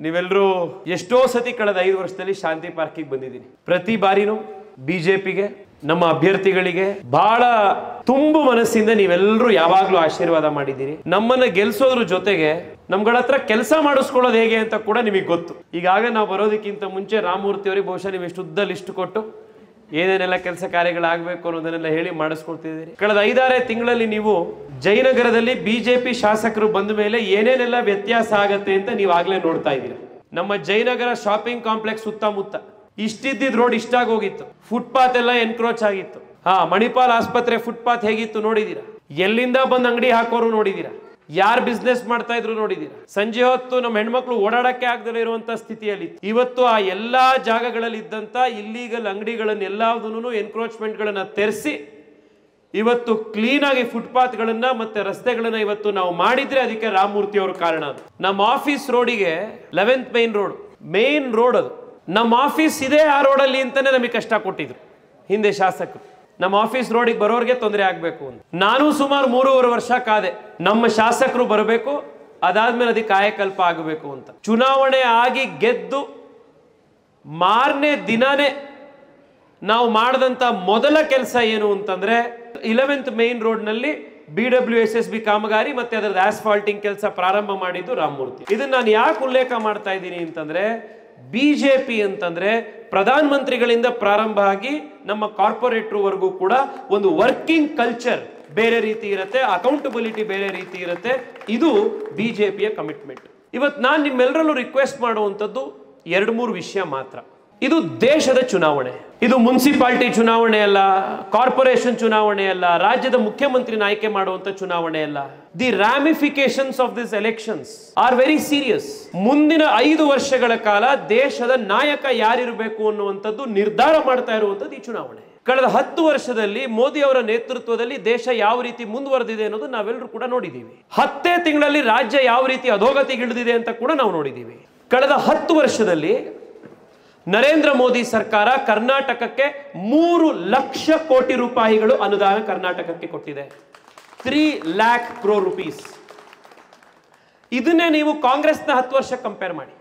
ನೀವೆಲ್ಲರೂ ಎಷ್ಟೋ ಸತಿ ಕಳೆದ 5 ವರ್ಷದಲ್ಲಿ ಶಾಂತಿ ಪಾರ್ಕಿಗೆ ಬಂದಿದ್ದೀನಿ. ಪ್ರತಿ ಬಾರಿನೂ ಬಿಜೆಪಿಗೆ ನಮ್ಮ ಅಭ್ಯರ್ಥಿಗಳಿಗೆ ಬಹಳ ತುಂಬು ಮನಸ್ಸಿಂದ ನೀವೆಲ್ಲರೂ ಯಾವಾಗಲೂ ಆಶೀರ್ವಾದ ಮಾಡಿದ್ದೀರಿ. ನಮ್ಮನ್ನ ಗೆಲ್ಸೋದ್ರ ಜೊತೆಗೆ ನಮ್ಗಳ ಹತ್ರ ಕೆಲಸ ಮಾಡಿಸ್ಕೊಳ್ಳೋದು ಹೇಗೆ ಅಂತ ಕೂಡ ನಿಮಗೆ ಗೊತ್ತು. ಈಗಾಗ ನಾವು ಬರೋದಕ್ಕಿಂತ ಮುಂಚೆ ರಾಮಮೂರ್ತಿ ಅವರಿಗೆ ಬಹುಶಃ ನೀವು ಇಷ್ಟು ಉದ್ದ ಲಿಸ್ಟ್ ಕೊಟ್ಟು ಏನೇನೆಲ್ಲ ಕೆಲಸ ಕಾರ್ಯಗಳಾಗಬೇಕು ಅನ್ನೋದನ್ನೆಲ್ಲ ಹೇಳಿ ಮಾಡಿಸ್ಕೊಳ್ತಿದ್ದೀರಿ. ಕಳೆದ 5-6 ತಿಂಗಳಲ್ಲಿ ನೀವು ಜಯನಗರದಲ್ಲಿ ಬಿಜೆಪಿ ಶಾಸಕರು ಬಂದ ಮೇಲೆ ಏನೇನೆಲ್ಲ ವ್ಯತ್ಯಾಸ ಆಗತ್ತೆ ಅಂತ ನೀವಾಗಲೇ ನೋಡ್ತಾ ಇದ್ದೀರಾ. ನಮ್ಮ ಜಯನಗರ ಶಾಪಿಂಗ್ ಕಾಂಪ್ಲೆಕ್ಸ್ ಸುತ್ತಮುತ್ತ ಇಷ್ಟಿದ್ದಿದ್ ರೋಡ್ ಇಷ್ಟಾಗಿ ಹೋಗಿತ್ತು, ಫುಟ್ಪಾತ್ ಎಲ್ಲ ಎನ್ಕ್ರೋಚ್ ಆಗಿತ್ತು. ಮಣಿಪಾಲ್ ಆಸ್ಪತ್ರೆ ಫುಟ್ಪಾತ್ ಹೇಗಿತ್ತು ನೋಡಿದೀರಾ? ಎಲ್ಲಿಂದ ಬಂದ್ ಅಂಗಡಿ ಹಾಕೋರು ನೋಡಿದೀರಾ? ಯಾರು ಬಿಸ್ನೆಸ್ ಮಾಡ್ತಾ ಇದ್ರು ನೋಡಿದೀರಾ? ಸಂಜೆ ಹೊತ್ತು ನಮ್ಮ ಹೆಣ್ಮಕ್ಳು ಓಡಾಡಕ್ಕೆ ಆಗದೇ ಇರುವಂತ ಸ್ಥಿತಿಯಲ್ಲಿ ಇವತ್ತು ಆ ಎಲ್ಲಾ ಜಾಗಗಳಲ್ಲಿ ಇದ್ದಂತ ಇಲ್ಲೀಗಲ್ ಅಂಗಡಿಗಳನ್ನೆಲ್ಲದನ್ನು ಎನ್ಕ್ರೋಚ್ಮೆಂಟ್ ಗಳನ್ನ ತೆರೆಸಿ ಇವತ್ತು ಕ್ಲೀನ್ ಆಗಿ ಫುಟ್ಪಾತ್ ಗಳನ್ನ ಮತ್ತೆ ರಸ್ತೆಗಳನ್ನ ಇವತ್ತು ನಾವು ಮಾಡಿದ್ರೆ ಅದಕ್ಕೆ ರಾಮಮೂರ್ತಿ ಅವರು ಕಾರಣ. ನಮ್ಮ ಆಫೀಸ್ ರೋಡಿಗೆ 11th ಮೇನ್ ರೋಡ್ ಅದು. ನಮ್ಮ ಆಫೀಸ್ ಇದೆ ಆ ರೋಡಲ್ಲಿ ಅಂತಾನೆ ನಮಗೆ ಕಷ್ಟ ಕೊಟ್ಟಿದ್ರು ಹಿಂದೆ ಶಾಸಕರು. ನಮ್ಮ ಆಫೀಸ್ ರೋಡಿಗೆ ಬರೋರಿಗೆ ತೊಂದರೆ ಆಗ್ಬೇಕು ಅಂತ ನಾನು ಸುಮಾರು 3.5 ವರ್ಷ ಕಾದೆ. ನಮ್ಮ ಶಾಸಕರು ಬರಬೇಕು, ಅದಾದ್ಮೇಲೆ ಅದಕ್ಕೆ ಕಾಯಕಲ್ಪ ಆಗಬೇಕು ಅಂತ. ಚುನಾವಣೆ ಆಗಿ ಗೆದ್ದು ಮಾರನೇ ದಿನಾನೇ ನಾವು ಮಾಡಿದಂತ ಮೊದಲ ಕೆಲಸ ಏನು ಅಂತಂದ್ರೆ 11th ಮೇನ್ ರೋಡ್ ನಲ್ಲಿ BWSSB ಕಾಮಗಾರಿ ಮತ್ತೆ ಅದರ ಆಸ್ಫಾಲ್ಟಿಂಗ್ ಕೆಲಸ ಪ್ರಾರಂಭ ಮಾಡಿದ್ದು ರಾಮಮೂರ್ತಿ. ಇದನ್ನ ನಾನು ಯಾಕೆ ಉಲ್ಲೇಖ ಮಾಡ್ತಾ ಇದ್ದೀನಿ ಅಂತಂದ್ರೆ ಬಿಜೆಪಿ ಅಂತಂದ್ರೆ ಪ್ರಧಾನ ಮಂತ್ರಿಗಳಿಂದ ಪ್ರಾರಂಭ ಆಗಿ ನಮ್ಮ ಕಾರ್ಪೊರೇಟರ್ ವರೆಗೂ ಕೂಡ ಒಂದು ವರ್ಕಿಂಗ್ ಕಲ್ಚರ್ ಬೇರೆ ರೀತಿ ಇರುತ್ತೆ, ಅಕೌಂಟಬಿಲಿಟಿ ಬೇರೆ ರೀತಿ ಇರುತ್ತೆ. ಇದು ಬಿಜೆಪಿಯ ಕಮಿಟ್ಮೆಂಟ್. ಇವತ್ತು ನಾನು ನಿಮ್ಮೆಲ್ಲರಲ್ಲೂ ರಿಕ್ವೆಸ್ಟ್ ಮಾಡುವಂಥದ್ದು 2-3 ವಿಷಯ ಮಾತ್ರ. ಇದು ದೇಶದ ಚುನಾವಣೆ, ಇದು ಮುನ್ಸಿಪಾಲಿಟಿ ಚುನಾವಣೆ ಅಲ್ಲ, ಕಾರ್ಪೊರೇಷನ್ ಚುನಾವಣೆ ಅಲ್ಲ, ರಾಜ್ಯದ ಮುಖ್ಯಮಂತ್ರಿನ ಆಯ್ಕೆ ಮಾಡುವಂತ ಚುನಾವಣೆ ಅಲ್ಲ. The ramifications of this elections are very serious. ಮುಂದಿನ 5 ವರ್ಷಗಳ ಕಾಲ ದೇಶದ ನಾಯಕ ಯಾರಿರಬೇಕು ಅನ್ನುವಂಥದ್ದು ನಿರ್ಧಾರ ಮಾಡ್ತಾ ಇರುವಂಥದ್ದು ಈ ಚುನಾವಣೆ. ಕಳೆದ 10 ವರ್ಷದಲ್ಲಿ ಮೋದಿ ಅವರ ನೇತೃತ್ವದಲ್ಲಿ ದೇಶ ಯಾವ ರೀತಿ ಮುಂದುವರೆದಿದೆ ಅನ್ನೋದು ನಾವೆಲ್ಲರೂ ಕೂಡ ನೋಡಿದ್ದೀವಿ. 10 ತಿಂಗಳಲ್ಲಿ ರಾಜ್ಯ ಯಾವ ರೀತಿ ಅಧೋಗತಿಗಿಳಿದಿದೆ ಅಂತ ಕೂಡ ನಾವು ನೋಡಿದ್ದೀವಿ. ಕಳೆದ 10 ವರ್ಷದಲ್ಲಿ ನರೇಂದ್ರ ಮೋದಿ ಸರ್ಕಾರ ಕರ್ನಾಟಕಕ್ಕೆ 3 ಲಕ್ಷ ಕೋಟಿ ರೂಪಾಯಿಗಳು ಅನುದಾನ ಕರ್ನಾಟಕಕ್ಕೆ ಕೊಟ್ಟಿದೆ. 3 lakh crore rupees. ಇದನ್ನೇ ನೀವು ಕಾಂಗ್ರೆಸ್ನ 10 ವರ್ಷ ಕಂಪೇರ್ ಮಾಡಿ.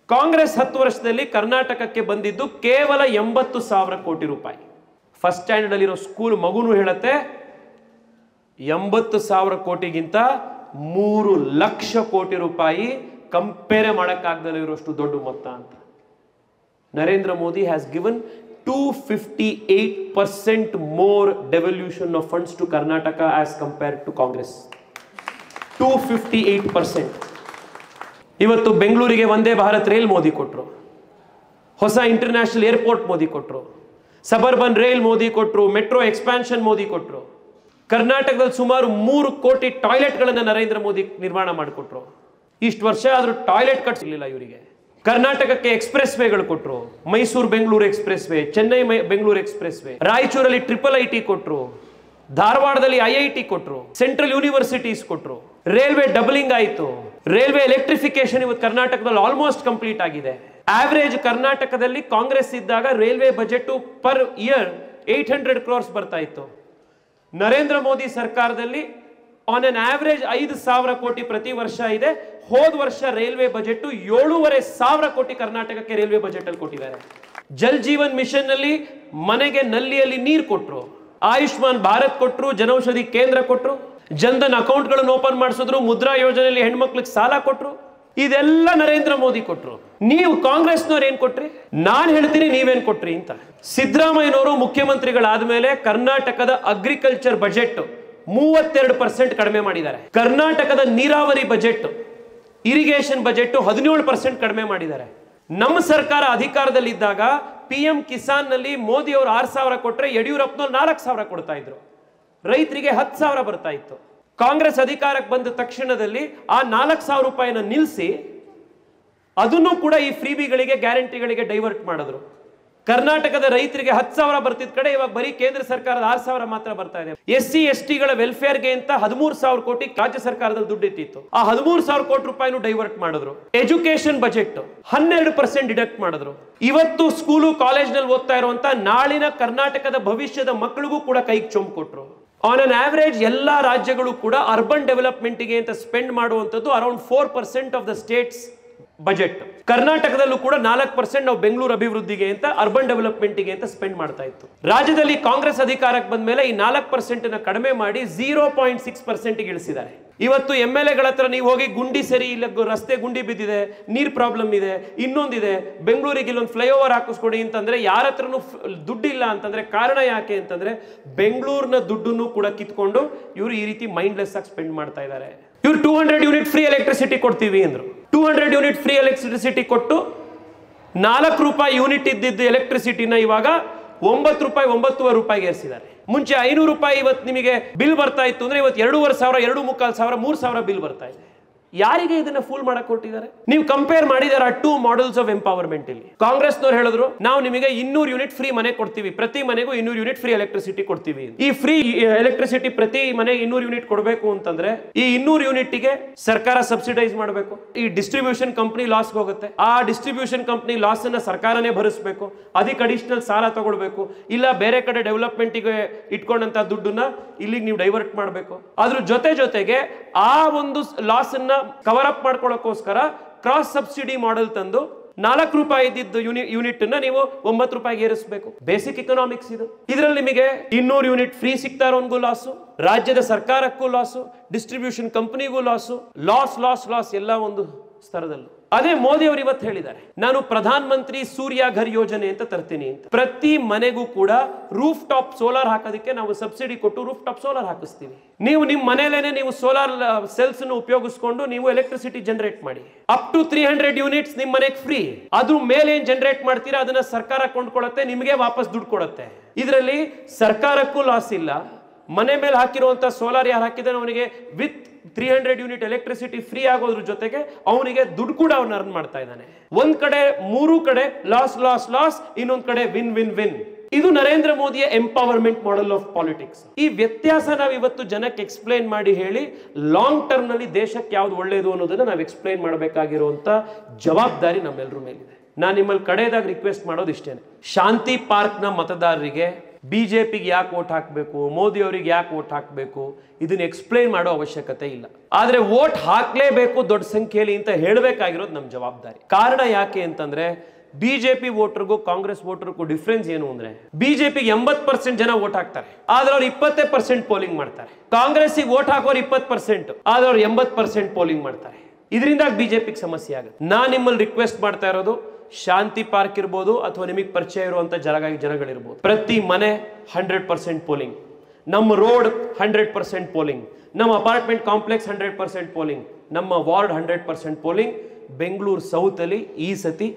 ಕಾಂಗ್ರೆಸ್ 10 ವರ್ಷದಲ್ಲಿ ಕರ್ನಾಟಕಕ್ಕೆ ಬಂದಿದ್ದು ಕೇವಲ 80,000 ಕೋಟಿ ರೂಪಾಯಿ. ಫಸ್ಟ್ ಸ್ಟ್ಯಾಂಡರ್ಡ್ ಅಲ್ಲಿರೋ ಸ್ಕೂಲ್ ಮಗುನು ಹೇಳುತ್ತೆ 80,000 ಕೋಟಿಗಿಂತ 3 ಲಕ್ಷ ಕೋಟಿ ರೂಪಾಯಿ ಕಂಪೇರ್ ಮಾಡಕ್ಕಾಗದಲ್ಲೇ ಇರೋಷ್ಟು ದೊಡ್ಡ ಮೊತ್ತ ಅಂತ. Narendra Modi has given 258% more devolution of funds to Karnataka as compared to Congress. 258%. ಇವತ್ತು ಬೆಂಗಳೂರಿಗೆ ವಂದೇ ಭಾರತ್ ರೈಲ್ ಮೋದಿ ಕೊಟ್ಟರು, ಹೊಸ ಇಂಟರ್ನ್ಯಾಷನಲ್ ಏರ್ಪೋರ್ಟ್ ಮೋದಿ ಕೊಟ್ಟರು, ಸಬರ್ಬನ್ ರೈಲ್ ಮೋದಿ ಕೊಟ್ಟರು, ಮೆಟ್ರೋ ಎಕ್ಸ್ಪಾನ್ಷನ್ ಮೋದಿ ಕೊಟ್ಟರು. ಕರ್ನಾಟಕದಲ್ಲಿ ಸುಮಾರು 3 ಕೋಟಿ ಟಾಯ್ಲೆಟ್ಗಳನ್ನು ನರೇಂದ್ರ ಮೋದಿ ನಿರ್ಮಾಣ ಮಾಡಿಕೊಟ್ರು. ಇಷ್ಟು ವರ್ಷ ಆದರೂ ಟಾಯ್ಲೆಟ್ ಕಟ್ಸಿರ್ಲಿಲ್ಲ ಇವರಿಗೆ. ಕರ್ನಾಟಕಕ್ಕೆ ಎಕ್ಸ್ಪ್ರೆಸ್ ವೇಗಳು ಕೊಟ್ಟರು, Mysuru Bengaluru expressway, Chennai Bengaluru expressway, ರಾಯಚೂರಲ್ಲಿ IIIT ಕೊಟ್ಟರು, ಧಾರವಾಡದಲ್ಲಿ IIT ಕೊಟ್ಟರು, ಸೆಂಟ್ರಲ್ ಯೂನಿವರ್ಸಿಟೀಸ್ ಕೊಟ್ಟರು, ರೈಲ್ವೆ ಡಬಲಿಂಗ್ ಆಯಿತು, ರೈಲ್ವೆ ಎಲೆಕ್ಟ್ರಿಫಿಕೇಶನ್ ಇವತ್ತು ಕರ್ನಾಟಕದಲ್ಲಿ ಆಲ್ಮೋಸ್ಟ್ ಕಂಪ್ಲೀಟ್ ಆಗಿದೆ. ಆವರೇಜ್ ಕರ್ನಾಟಕದಲ್ಲಿ ಕಾಂಗ್ರೆಸ್ ಇದ್ದಾಗ railway budget per year 800 crores ಬರ್ತಾ ಇತ್ತು. ನರೇಂದ್ರ ಮೋದಿ ಸರ್ಕಾರದಲ್ಲಿ ಆನ್ ಅನ್ ಆವರೇಜ್ 5,000 ಕೋಟಿ ಪ್ರತಿ ವರ್ಷ ಇದೆ. ಹೋದ ವರ್ಷ ರೈಲ್ವೆ ಬಜೆಟ್ 7,500 ಕೋಟಿ ಕರ್ನಾಟಕಕ್ಕೆ ರೈಲ್ವೆ ಬಜೆಟ್ ಅಲ್ಲಿ ಕೊಟ್ಟಿದ್ದಾರೆ. ಜಲ್ ಜೀವನ್ ಮಿಷನ್ ನಲ್ಲಿ ಮನೆಗೆ ನಲ್ಲಿಯಲ್ಲಿ ನೀರು ಕೊಟ್ಟರು, ಆಯುಷ್ಮಾನ್ ಭಾರತ್ ಕೊಟ್ಟರು, ಜನೌಷಧಿ ಕೇಂದ್ರ ಕೊಟ್ಟರು, ಜನ್ಧನ್ ಅಕೌಂಟ್ ಗಳನ್ನು ಓಪನ್ ಮಾಡಿಸಿದ್ರು, ಮುದ್ರಾ ಯೋಜನೆಯಲ್ಲಿ ಹೆಣ್ಮಕ್ಳಿಗೆ ಸಾಲ ಕೊಟ್ಟರು. ಇದೆಲ್ಲ ನರೇಂದ್ರ ಮೋದಿ ಕೊಟ್ಟರು. ನೀವು ಕಾಂಗ್ರೆಸ್ನವ್ರು ಏನ್ ಕೊಟ್ರಿ? ನಾನು ಹೇಳ್ತೀನಿ ನೀವೇನ್ ಕೊಟ್ರಿ ಅಂತ. ಸಿದ್ದರಾಮಯ್ಯನವರು ಮುಖ್ಯಮಂತ್ರಿಗಳಾದ ಮೇಲೆ ಕರ್ನಾಟಕದ ಅಗ್ರಿಕಲ್ಚರ್ ಬಜೆಟ್ 32% ಕಡಿಮೆ ಮಾಡಿದ್ದಾರೆ. ಕರ್ನಾಟಕದ ನೀರಾವರಿ ಬಜೆಟ್, ಇರಿಗೇಷನ್ ಬಜೆಟ್ 17% ಕಡಿಮೆ ಮಾಡಿದ್ದಾರೆ. ನಮ್ಮ ಸರ್ಕಾರ ಅಧಿಕಾರದಲ್ಲಿದ್ದಾಗ PM ಕಿಸಾನ್ ನಲ್ಲಿ ಮೋದಿ ಅವರು 6,000 ಕೊಟ್ಟರೆ ಯಡಿಯೂರಪ್ಪನವ್ರು 4,000 ಕೊಡ್ತಾ ಇದ್ರು, ರೈತರಿಗೆ 10,000 ಬರ್ತಾ ಇತ್ತು. ಕಾಂಗ್ರೆಸ್ ಅಧಿಕಾರಕ್ಕೆ ಬಂದ ತಕ್ಷಣದಲ್ಲಿ ಆ 4,000 ರೂಪಾಯಿನ ನಿಲ್ಲಿಸಿ ಅದನ್ನು ಕೂಡ ಈ ಫ್ರೀಬಿಗಳಿಗೆ ಗ್ಯಾರಂಟಿಗಳಿಗೆ ಡೈವರ್ಟ್ ಮಾಡಿದ್ರು. ಕರ್ನಾಟಕದ ರೈತರಿಗೆ 10,000 ಬರ್ತಿದ್ ಕಡೆ ಇವಾಗ ಬರೀ ಕೇಂದ್ರ ಸರ್ಕಾರದ 6,000 ಮಾತ್ರ ಬರ್ತಾ ಇದೆ. SC/STಗಳ ವೆಲ್ಫೇರ್ಗೆ ಅಂತ 13,000 ಕೋಟಿ ರಾಜ್ಯ ಸರ್ಕಾರದಲ್ಲಿ ದುಡ್ಡು ಇಟ್ಟಿತ್ತು. ಆ 13,000 ಕೋಟಿ ರೂಪಾಯಿನೂ ಡೈವರ್ಟ್ ಮಾಡಿದ್ರು. ಎಜುಕೇಶನ್ ಬಜೆಟ್ 12% ಡಿಡಕ್ಟ್ ಮಾಡಿದ್ರು. ಇವತ್ತು ಸ್ಕೂಲು ಕಾಲೇಜ್ನಲ್ಲಿ ಓದ್ತಾ ಇರುವಂತ ನಾಳಿನ ಕರ್ನಾಟಕದ ಭವಿಷ್ಯದ ಮಕ್ಕಳಿಗೂ ಕೂಡ ಕೈಗೆ ಚೊಂಬು ಕೊಟ್ರು. ಆನ್ ಅನ್ ಆವರೇಜ್ ಎಲ್ಲಾ ರಾಜ್ಯಗಳು ಕೂಡ ಅರ್ಬನ್ ಡೆವಲಪ್ಮೆಂಟ್ಗೆ ಅಂತ ಸ್ಪೆಂಡ್ ಮಾಡುವಂತದ್ದು around 4% of the States budget. ಕರ್ನಾಟಕದಲ್ಲೂ ಕೂಡ 4% ನಾವು ಬೆಂಗಳೂರು ಅಭಿವೃದ್ಧಿಗೆ ಅಂತ, ಅರ್ಬನ್ ಡೆವಲಪ್ಮೆಂಟ್ಗೆ ಅಂತ ಸ್ಪೆಂಡ್ ಮಾಡ್ತಾ ಇತ್ತು. ರಾಜ್ಯದಲ್ಲಿ ಕಾಂಗ್ರೆಸ್ ಅಧಿಕಾರಕ್ಕೆ ಬಂದ ಮೇಲೆ ಈ 4% ಕಡಿಮೆ ಮಾಡಿ 0.6% ಇಳಿಸಿದ್ದಾರೆ. ಇವತ್ತು MLA ಗಳ ಹತ್ರ ನೀವು ಹೋಗಿ ಗುಂಡಿ ಸರಿ ಇಲ್ಲ, ರಸ್ತೆ ಗುಂಡಿ ಬಿದ್ದಿದೆ, ನೀರ್ ಪ್ರಾಬ್ಲಮ್ ಇದೆ, ಇನ್ನೊಂದಿದೆ, ಬೆಂಗಳೂರಿಗೆ ಇಲ್ಲೊಂದು ಫ್ಲೈಓವರ್ ಹಾಕಿಸ್ಕೊಡಿ ಅಂತಂದ್ರೆ ಯಾರ ಹತ್ರನೂ ದುಡ್ಡಿಲ್ಲ ಅಂತಂದ್ರೆ ಕಾರಣ ಯಾಕೆ ಅಂತಂದ್ರೆ ಬೆಂಗಳೂರಿನ ದುಡ್ಡನ್ನು ಕೂಡ ಕಿತ್ಕೊಂಡು ಇವರು ಈ ರೀತಿ ಮೈಂಡ್ಲೆಸ್ ಆಗಿ ಸ್ಪೆಂಡ್ ಮಾಡ್ತಾ ಇದ್ದಾರೆ. ಇವ್ರು 200 ಯೂನಿಟ್ ಫ್ರೀ ಎಲೆಕ್ಟ್ರಿಸಿಟಿ ಕೊಡ್ತೀವಿ ಅಂದ್ರು. 200 ಯೂನಿಟ್ ಫ್ರೀ ಎಲೆಕ್ಟ್ರಿಸಿಟಿ ಕೊಟ್ಟು 4 ರೂಪಾಯಿ ಯೂನಿಟ್ ಇದ್ದಿದ್ದು ಎಲೆಕ್ಟ್ರಿಸಿಟಿನ ಇವಾಗ 9 ರೂಪಾಯಿ 9.5 ರೂಪಾಯಿಗೆ ಏರಿಸಿದ್ದಾರೆ. ಮುಂಚೆ 500 ರೂಪಾಯಿ ಇವತ್ತು ನಿಮಗೆ ಬಿಲ್ ಬರ್ತಾ ಇತ್ತು ಅಂದ್ರೆ ಇವತ್ತು 2,500, 2,500, 3,000 ಬಿಲ್ ಬರ್ತಾ ಇದೆ. ಯಾರಿಗೆ ಇದನ್ನ ಫೂಲ್ ಮಾಡಕ್ ಕೊಟ್ಟಿದ್ದಾರೆ? ನೀವು ಕಂಪೇರ್ ಮಾಡಿದಾರ 2 ಮಾಡೆಲ್ಸ್ ಆಫ್ ಎಂಪವರ್ಮೆಂಟ್. ಇಲ್ಲಿ ಕಾಂಗ್ರೆಸ್ನವ್ರು ಹೇಳಿದ್ರು ನಾವು ನಿಮಗೆ 200 ಯೂನಿಟ್ ಫ್ರೀ ಮನೆ ಕೊಡ್ತೀವಿ, ಪ್ರತಿ ಮನೆಗೂ 200 ಯೂನಿಟ್ ಫ್ರೀ ಎಲೆಕ್ಟ್ರಿಸಿಟಿ ಕೊಡ್ತೀವಿ. ಈ ಫ್ರೀ ಎಲೆಕ್ಟ್ರಿಸಿಟಿ ಪ್ರತಿ ಮನೆಗೆ 200 ಯೂನಿಟ್ ಕೊಡಬೇಕು ಅಂತಂದ್ರೆ ಈ 200 ಯೂನಿಟ್ಗೆ ಸರ್ಕಾರ ಸಬ್ಸಿಡೈಸ್ ಮಾಡಬೇಕು. ಈ ಡಿಸ್ಟ್ರಿಬ್ಯೂಷನ್ ಕಂಪನಿ ಲಾಸ್ ಹೋಗುತ್ತೆ. ಆ ಡಿಸ್ಟ್ರಿಬ್ಯೂಷನ್ ಕಂಪನಿ ಲಾಸ್ ಅನ್ನ ಸರ್ಕಾರನೇ ಭರಿಸಬೇಕು. ಅದಕ್ಕೆ ಅಡಿಷನಲ್ ಸಾಲ ತಗೊಳ್ಬೇಕು, ಇಲ್ಲ ಬೇರೆ ಕಡೆ ಡೆವಲಪ್ಮೆಂಟ್ಗೆ ಇಟ್ಕೊಂಡಂತ ದುಡ್ಡನ್ನ ಇಲ್ಲಿಗೆ ನೀವು ಡೈವರ್ಟ್ ಮಾಡಬೇಕು. ಅದ್ರ ಜೊತೆಗೆ ಆ ಒಂದು ಲಾಸ್ ಅನ್ನ ಕವರ್ ಅಪ್ ಮಾಡ್ಕೊಳ್ಳೋಕೋಸ್ಕರ ಕ್ರಾಸ್ ಸಬ್ಸಿಡಿ ಮಾಡೆಲ್ ತಂದು 4 ರೂಪಾಯಿ ಇದ್ದಿದ್ದು ಯೂನಿಟ್ ಅನ್ನ ನೀವು 9 ರೂಪಾಯಿಗೆ ಏರಿಸಬೇಕು. ಬೇಸಿಕ್ ಎಕನಾಮಿಕ್ಸ್ ಇದು. ಇದರಲ್ಲಿ ನಿಮಗೆ 200 ಯೂನಿಟ್ ಫ್ರೀ ಸಿಗ್ತಾ ಇರೋನ್ಗೂ ಲಾಸು, ರಾಜ್ಯದ ಸರ್ಕಾರಕ್ಕೂ ಲಾಸು, ಡಿಸ್ಟ್ರಿಬ್ಯೂಷನ್ ಕಂಪನಿಗೂ ಲಾಸು, ಲಾಸ್ ಎಲ್ಲ ಒಂದು ಸ್ತರದಲ್ಲೂ. ಅದೇ ಮೋದಿ ಅವರು ಇವತ್ತು ಹೇಳಿದ್ದಾರೆ, ನಾನು ಪ್ರಧಾನ ಮಂತ್ರಿ ಸೂರ್ಯ ಘರ್ ಯೋಜನೆ ಅಂತ ತರ್ತೀನಿ ಅಂತ. ಪ್ರತಿ ಮನೆಗೂ ಕೂಡ ರೂಫ್ ಟಾಪ್ ಸೋಲಾರ್ ಹಾಕೋದಕ್ಕೆ ನಾವು ಸಬ್ಸಿಡಿ ಕೊಟ್ಟು ರೂಫ್ ಟಾಪ್ ಸೋಲಾರ್ ಹಾಕಿಸ್ತೀವಿ. ನೀವು ನಿಮ್ಮ ಮನೆಯಲ್ಲೇನೆ ನೀವು ಸೋಲಾರ್ ಸೆಲ್ಸ್ ಅನ್ನು ಉಪಯೋಗಿಸಿಕೊಂಡು ನೀವು ಎಲೆಕ್ಟ್ರಿಸಿಟಿ ಜನರೇಟ್ ಮಾಡಿ. ಅಪ್ ಟು 300 ಯೂನಿಟ್ಸ್ ನಿಮ್ಮ ಮನೆಗೆ ಫ್ರೀ. ಅದ್ರ ಮೇಲೆ ಏನ್ ಜನರೇಟ್ ಮಾಡ್ತೀರಾ ಅದನ್ನ ಸರ್ಕಾರ ಕೊಂಡ್ಕೊಳ್ಳುತ್ತೆ, ನಿಮಗೆ ವಾಪಸ್ ದುಡ್ಡು ಕೊಡುತ್ತೆ. ಇದರಲ್ಲಿ ಸರ್ಕಾರಕ್ಕೂ ಲಾಸ್ ಇಲ್ಲ. ಮನೆ ಮೇಲೆ ಹಾಕಿರುವಂತ ಸೋಲಾರ್ ಯಾರು ಹಾಕಿದಾನೆ ಅವನಿಗೆ ವಿತ್ 300 ಯೂನಿಟ್ ಎಲೆಕ್ಟ್ರಿಸಿಟಿ ಫ್ರೀ ಆಗೋದ್ರ ಜೊತೆಗೆ ಅವನಿಗೆ ದುಡ್ಡು ಕೂಡ ಅವನು ಅರ್ನ್ ಮಾಡ್ತಾ ಇದ್ದಾನೆ. ಒಂದ್ ಕಡೆ 3 ಕಡೆ ಲಾಸ್, ಇನ್ನೊಂದ್ ಕಡೆ ವಿನ್. ಇದು ನರೇಂದ್ರ ಮೋದಿಯ ಎಂಪವರ್ಮೆಂಟ್ ಮಾಡೆಲ್ ಆಫ್ ಪಾಲಿಟಿಕ್ಸ್. ಈ ವ್ಯತ್ಯಾಸ ನಾವು ಇವತ್ತು ಜನಕ್ಕೆ ಎಕ್ಸ್ಪ್ಲೈನ್ ಮಾಡಿ ಹೇಳಿ ಲಾಂಗ್ ಟರ್ಮ್ ನಲ್ಲಿ ದೇಶಕ್ಕೆ ಯಾವ್ದು ಒಳ್ಳೇದು ಅನ್ನೋದನ್ನ ನಾವು ಎಕ್ಸ್ಪ್ಲೈನ್ ಮಾಡಬೇಕಾಗಿರುವಂತ ಜವಾಬ್ದಾರಿ ನಮ್ಮೆಲ್ಲರ ಮೇಲಿದೆ. ನಾನು ನಿಮ್ಮಲ್ಲಿ ಕಡೆಯದಾಗ ರಿಕ್ವೆಸ್ಟ್ ಮಾಡೋದು ಇಷ್ಟೇನೆ, ಶಾಂತಿ ಪಾರ್ಕ್ ನ ಮತದಾರರಿಗೆ ಬಿಜೆಪಿಗೆ ಯಾಕೆ ವೋಟ್ ಹಾಕಬೇಕು, ಮೋದಿ ಅವರಿಗೆ ಯಾಕೆ ವೋಟ್ ಹಾಕಬೇಕು ಇದನ್ನ ಎಕ್ಸ್ಪ್ಲೈನ್ ಮಾಡೋ ಅವಶ್ಯಕತೆ ಇಲ್ಲ. ಆದ್ರೆ ವೋಟ್ ಹಾಕ್ಲೇಬೇಕು ದೊಡ್ಡ ಸಂಖ್ಯೆಯಲ್ಲಿ ಅಂತ ಹೇಳಬೇಕಾಗಿರೋದು ನಮ್ಮ ಜವಾಬ್ದಾರಿ. ಕಾರಣ ಯಾಕೆ ಅಂತಂದ್ರೆ ಬಿಜೆಪಿ ವೋಟರ್ಗೂ ಕಾಂಗ್ರೆಸ್ ವೋಟರ್ಗೂ ಡಿಫ್ರೆನ್ಸ್ ಏನು ಅಂದ್ರೆ ಬಿಜೆಪಿಗೆ 80% ಜನ ವೋಟ್ ಹಾಕ್ತಾರೆ, ಆದ್ರೆ ಅವ್ರು 20% ಪೋಲಿಂಗ್ ಮಾಡ್ತಾರೆ. ಕಾಂಗ್ರೆಸ್ಗೆ ವೋಟ್ ಹಾಕೋರು 20%, ಆದ್ರೆ ಅವ್ರು 80% ಪೋಲಿಂಗ್ ಮಾಡ್ತಾರೆ. ಇದರಿಂದ ಬಿಜೆಪಿಗೆ ಸಮಸ್ಯೆ ಆಗುತ್ತೆ. ನಾನು ನಿಮ್ಮಲ್ಲಿ ರಿಕ್ವೆಸ್ಟ್ ಮಾಡ್ತಾ ಇರೋದು, ಶಾಂತಿ ಪಾರ್ಕ್ ಇರ್ಬೋದು ಅಥವಾ ನಿಮಗೆ ಪರಿಚಯ ಇರುವಂತ ಜನಗಳಿರ್ಬೋದು, ಪ್ರತಿ ಮನೆ 100% ಪೋಲಿಂಗ್, ನಮ್ಮ ರೋಡ್ 100% ಪೋಲಿಂಗ್, ನಮ್ಮ ಅಪಾರ್ಟ್ಮೆಂಟ್ ಕಾಂಪ್ಲೆಕ್ಸ್ 100% ಪೋಲಿಂಗ್, ನಮ್ಮ ವಾರ್ಡ್ 100% ಪೋಲಿಂಗ್. ಬೆಂಗಳೂರು ಸೌತ್ ಅಲ್ಲಿ ಈ ಸತಿ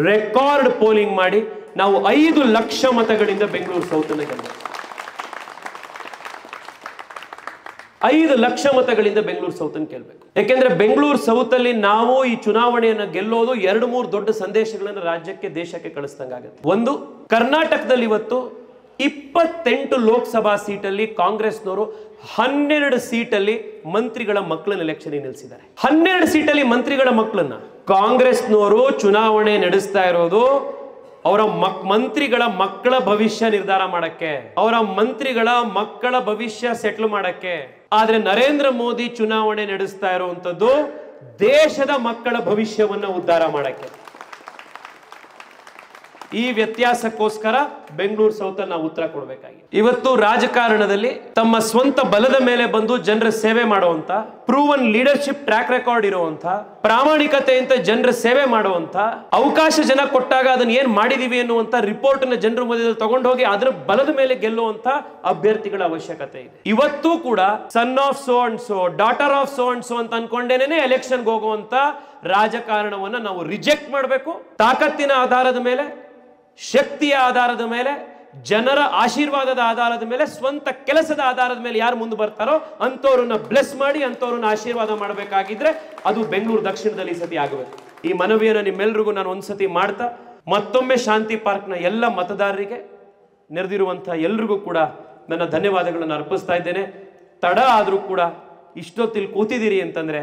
ರೆಕಾರ್ಡ್ ಪೋಲಿಂಗ್ ಮಾಡಿ ನಾವು 5 ಲಕ್ಷ ಮತಗಳಿಂದ ಬೆಂಗಳೂರು ಸೌತ್ ಅನ್ನು ಗೆಲ್ಲಬೇಕು. 5 ಲಕ್ಷ ಮತಗಳಿಂದ ಬೆಂಗಳೂರು ಸೌತ್ ಅನ್ನು ಗೆಲ್ಲಬೇಕು. ಯಾಕೆಂದ್ರೆ ಬೆಂಗಳೂರು ಸೌತ್ ಅಲ್ಲಿ ನಾವು ಈ ಚುನಾವಣೆಯನ್ನು ಗೆಲ್ಲೋದು 2-3 ದೊಡ್ಡ ಸಂದೇಶಗಳನ್ನು ರಾಜ್ಯಕ್ಕೆ ದೇಶಕ್ಕೆ ಕಳಿಸ್ದಂಗಾಗುತ್ತೆ. ಒಂದು, ಕರ್ನಾಟಕದಲ್ಲಿ ಇವತ್ತು 28 ಲೋಕಸಭಾ ಸೀಟಲ್ಲಿ ಕಾಂಗ್ರೆಸ್ನವರು 12 ಸೀಟಲ್ಲಿ ಮಂತ್ರಿಗಳ ಮಕ್ಕಳನ್ನ ಎಲೆಕ್ಷನ್ ನಿಲ್ಲಿಸಿದ್ದಾರೆ. 12 ಸೀಟಲ್ಲಿ ಮಂತ್ರಿಗಳ ಮಕ್ಕಳನ್ನ ಕಾಂಗ್ರೆಸ್ನವರು ಚುನಾವಣೆ ನಡೆಸ್ತಾ ಇರೋದು ಅವರ ಮಂತ್ರಿಗಳ ಮಕ್ಕಳ ಭವಿಷ್ಯ ನಿರ್ಧಾರ ಮಾಡಕ್ಕೆ, ಅವರ ಮಂತ್ರಿಗಳ ಮಕ್ಕಳ ಭವಿಷ್ಯ ಸೆಟ್ಲ್ ಮಾಡಕ್ಕೆ. ಆದ್ರೆ ನರೇಂದ್ರ ಮೋದಿ ಚುನಾವಣೆ ನಡೆಸ್ತಾ ಇರುವಂತದ್ದು ದೇಶದ ಮಕ್ಕಳ ಭವಿಷ್ಯವನ್ನ ಉದ್ಧಾರ ಮಾಡಕ್ಕೆ. ಈ ವ್ಯತ್ಯಾಸಕ್ಕೋಸ್ಕರ ಬೆಂಗಳೂರು ಸೌತ್ ನಾವು ಉತ್ತರ ಕೊಡಬೇಕಾಗಿ. ಇವತ್ತು ರಾಜಕಾರಣದಲ್ಲಿ ತಮ್ಮ ಸ್ವಂತ ಬಲದ ಮೇಲೆ ಬಂದು ಜನರ ಸೇವೆ ಮಾಡುವಂತ, ಪ್ರೂವನ್ ಲೀಡರ್ಶಿಪ್ ಟ್ರ್ಯಾಕ್ ರೆಕಾರ್ಡ್ ಇರುವಂತ, ಪ್ರಾಮಾಣಿಕತೆಯಿಂದ ಜನರ ಸೇವೆ ಮಾಡುವಂತ, ಅವಕಾಶ ಜನ ಕೊಟ್ಟಾಗ ಅದನ್ನ ಏನ್ ಮಾಡಿದೀವಿ ಅನ್ನುವಂತ ರಿಪೋರ್ಟ್ ನ ಜನರ ಮಧ್ಯದಲ್ಲಿ ತಗೊಂಡೋಗಿ ಅದರ ಬಲದ ಮೇಲೆ ಗೆಲ್ಲುವಂತ ಅಭ್ಯರ್ಥಿಗಳ ಅವಶ್ಯಕತೆ ಇದೆ. ಇವತ್ತು ಕೂಡ son of so and so, daughter of so and so ಅಂತ ಅನ್ಕೊಂಡೇನೆ ಎಲೆಕ್ಷನ್ಗೆ ಹೋಗುವಂತ ರಾಜಕಾರಣವನ್ನ ನಾವು ರಿಜೆಕ್ಟ್ ಮಾಡಬೇಕು. ತಾಕತ್ತಿನ ಆಧಾರದ ಮೇಲೆ, ಶಕ್ತಿಯ ಆಧಾರದ ಮೇಲೆ, ಜನರ ಆಶೀರ್ವಾದದ ಆಧಾರದ ಮೇಲೆ, ಸ್ವಂತ ಕೆಲಸದ ಆಧಾರದ ಮೇಲೆ ಯಾರು ಮುಂದೆ ಬರ್ತಾರೋ ಅಂತವ್ರನ್ನ ಬ್ಲೆಸ್ ಮಾಡಿ ಅಂತವ್ರನ್ನ ಆಶೀರ್ವಾದ ಮಾಡಬೇಕಾಗಿದ್ರೆ ಅದು ಬೆಂಗಳೂರು ದಕ್ಷಿಣದಲ್ಲಿ ಸತಿ ಆಗಬೇಕು. ಈ ಮನವಿಯನ್ನು ನಿಮ್ಮೆಲ್ಲರಿಗೂ ನಾನು ಒಂದ್ಸತಿ ಮಾಡ್ತಾ ಮತ್ತೊಮ್ಮೆ ಶಾಂತಿ ಪಾರ್ಕ್ನ ಎಲ್ಲ ಮತದಾರರಿಗೆ, ನೆರೆದಿರುವಂತಹ ಎಲ್ರಿಗೂ ಕೂಡ ನನ್ನ ಧನ್ಯವಾದಗಳನ್ನು ಅರ್ಪಿಸ್ತಾ ಇದ್ದೇನೆ. ತಡ ಆದರೂ ಕೂಡ ಇಷ್ಟೊತ್ತಿಲ್ಲಿ ಕೂತಿದ್ದೀರಿ ಅಂತಂದ್ರೆ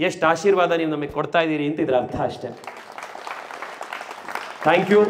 ಎಷ್ಟು ಆಶೀರ್ವಾದ ನೀವು ನಮಗೆ ಕೊಡ್ತಾ ಇದ್ದೀರಿ ಅಂತ ಇದರ ಅರ್ಥ ಅಷ್ಟೇ. Thank you.